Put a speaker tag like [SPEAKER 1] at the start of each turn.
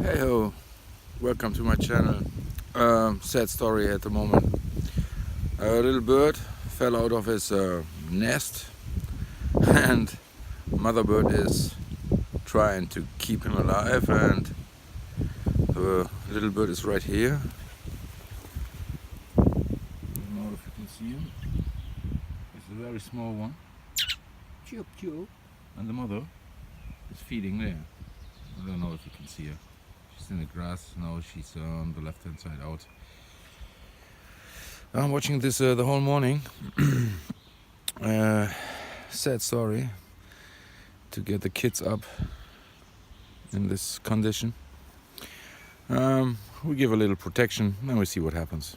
[SPEAKER 1] Hey ho, welcome to my channel. Sad story at the moment. A little bird fell out of his nest and mother bird is trying to keep him alive, and the little bird is right here. I don't know if you can see him. It's a very small one. Chirp chirp. And the mother is feeding there. I don't know if you can see her. She's in the grass now. She's on the left hand side out. I'm watching this the whole morning. Sad story to get the kids up in this condition. We give a little protection and we see what happens.